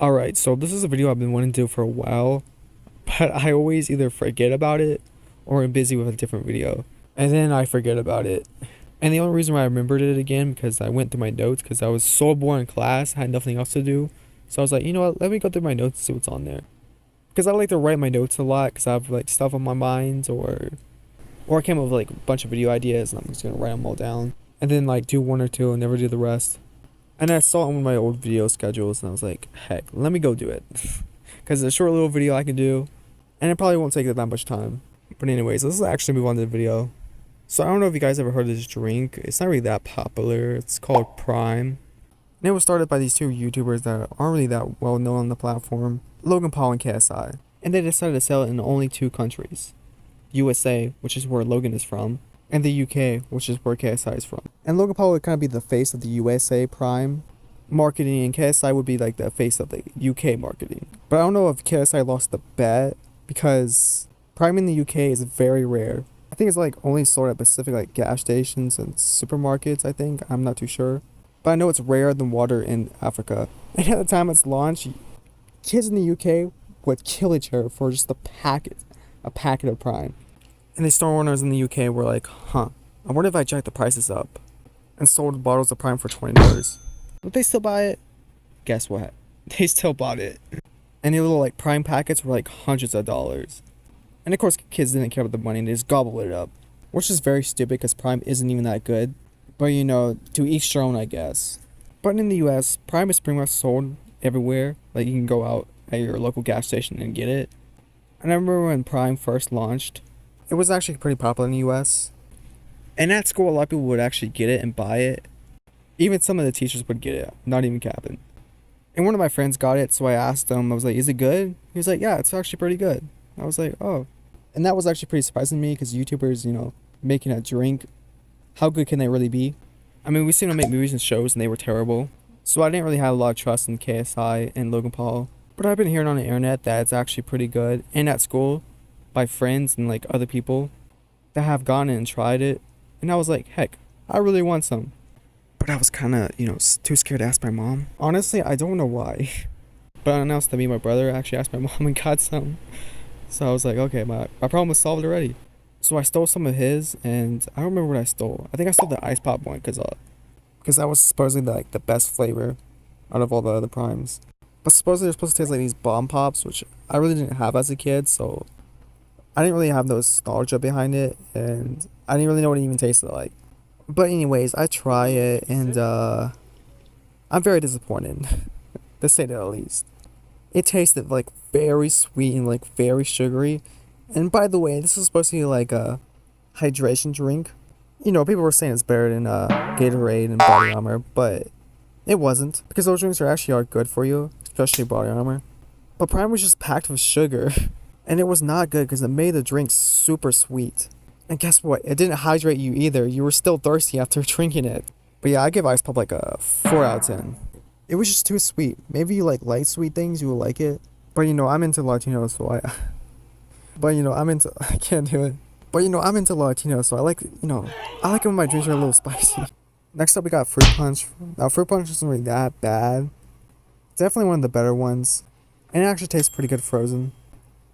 Alright, so this is a video I've been wanting to do for a while, but I always either forget about it or I'm busy with a different video. And then I forget about it. And the only reason why I remembered it again because I went through my notes because I was so bored in class, I had nothing else to do. So I was like, you know what, let me go through my notes and see what's on there. Because I like to write my notes a lot because I have like stuff on my mind or I came up with like a bunch of video ideas and I'm just gonna write them all down. And then like do one or two and never do the rest. And I saw it on one of my old video schedules and I was like, heck, let me go do it. Because it's a short little video I can do. And it probably won't take that much time. But anyways, let's actually move on to the video. So I don't know if you guys ever heard of this drink. It's not really that popular. It's called Prime. And it was started by these two YouTubers that aren't really that well known on the platform. Logan Paul and KSI. And they decided to sell it in only two countries. USA, which is where Logan is from, and the UK, which is where KSI is from. And Logan Paul would kind of be the face of the USA Prime marketing, and KSI would be like the face of the UK marketing. But I don't know if KSI lost the bet, because Prime in the UK is very rare. I think it's like only sold at specific like gas stations and supermarkets, I think. I'm not too sure. But I know it's rarer than water in Africa. And at the time it's launched, kids in the UK would kill each other for just a packet of Prime. And the store owners in the UK were like, I wonder if I jacked the prices up and sold bottles of Prime for $20. Would they still buy it? Guess what? They still bought it. And the little like Prime packets were like hundreds of dollars. And of course kids didn't care about the money and they just gobbled it up. Which is very stupid because Prime isn't even that good. But you know, to each their own, I guess. But in the US, Prime is pretty much sold everywhere. Like you can go out at your local gas station and get it. And I remember when Prime first launched, it was actually pretty popular in the US. And at school, a lot of people would actually get it and buy it. Even some of the teachers would get it, not even capping. And one of my friends got it, so I asked him, I was like, is it good? He was like, yeah, it's actually pretty good. I was like, oh. And that was actually pretty surprising to me, because YouTubers, you know, making a drink, how good can they really be? I mean, we've seen them make movies and shows, and they were terrible. So I didn't really have a lot of trust in KSI and Logan Paul. But I've been hearing on the internet that it's actually pretty good. And at school, by friends and like other people that have gone in and tried it. And I was like, heck, I really want some. But I was kind of, you know, too scared to ask my mom. Honestly, I don't know why. But unannounced to me, my brother actually asked my mom and got some. So I was like, okay, my problem was solved already. So I stole some of his, and I don't remember what I stole. I think I stole the ice pop one, because that was supposedly like the best flavor out of all the other Primes. But supposedly they're supposed to taste like these bomb pops, which I really didn't have as a kid, so I didn't really have no nostalgia behind it, and I didn't really know what it even tasted like. But anyways, I try it, and I'm very disappointed, to say the least. It tasted like very sweet and like very sugary. And by the way, this is supposed to be like a hydration drink. You know, people were saying it's better than Gatorade and Body Armor, but it wasn't, because those drinks are good for you, especially Body Armor. But Prime was just packed with sugar, and it was not good because it made the drink super sweet. And guess what? It didn't hydrate you either. You were still thirsty after drinking it. But yeah, I give Ice Pop like a 4 out of 10. It was just too sweet. Maybe you like light sweet things, you will like it. But you know, I'm into Latinos, so I can't do it. But you know, I'm into Latinos, so I like it when my drinks are a little spicy. Next up, we got Fruit Punch. Now, Fruit Punch isn't really that bad. Definitely one of the better ones. And it actually tastes pretty good frozen.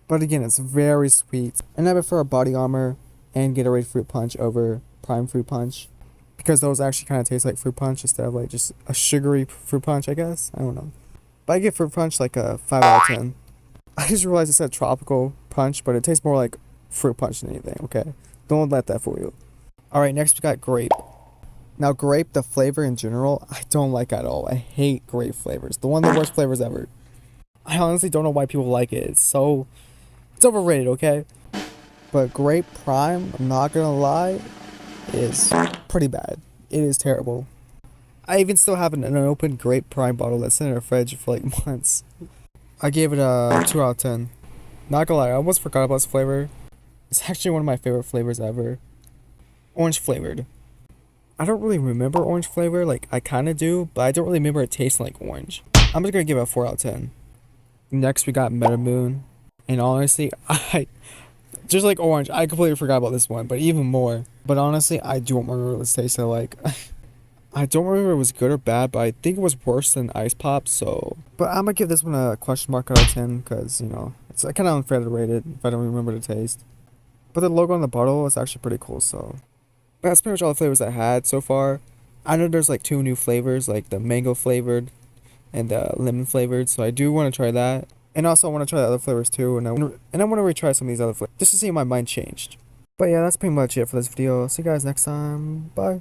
But again, it's very sweet. And I prefer Body Armor and Gatorade Fruit Punch over Prime Fruit Punch, because those actually kind of taste like Fruit Punch instead of like just a sugary Fruit Punch, I guess. I don't know. But I give Fruit Punch like a 5 out of 10. I just realized it said Tropical Punch, but it tastes more like Fruit Punch than anything, okay? Don't let that fool you. Alright, next we got Grape. Now, grape, the flavor in general, I don't like at all. I hate grape flavors. The one of the worst flavors ever. I honestly don't know why people like it. It's overrated, okay? But Grape Prime, I'm not gonna lie, is pretty bad. It is terrible. I even still have an unopened Grape Prime bottle that's in our fridge for like months. I gave it a 2 out of 10. Not gonna lie, I almost forgot about this flavor. It's actually one of my favorite flavors ever. Orange flavored. I don't really remember orange flavor, like I kinda do, but I don't really remember it tasting like orange. I'm just gonna give it a 4 out of 10. Next we got Metamoon. And honestly, just like orange, I completely forgot about this one, but even more. But honestly, I don't remember what this tasted like. I don't remember if it was good or bad, but I think it was worse than Ice Pop, so. But I'm gonna give this one a question mark out of 10, because, you know, it's kind of unfair to rate it if I don't remember the taste. But the logo on the bottle is actually pretty cool, so. But that's pretty much all the flavors I had so far. I know there's like 2 new flavors, like the mango flavored and the lemon flavored, so I do want to try that. And also I want to try the other flavors too, and I want to retry some of these other flavors, just to see if my mind changed. But yeah, that's pretty much it for this video. See you guys next time. Bye.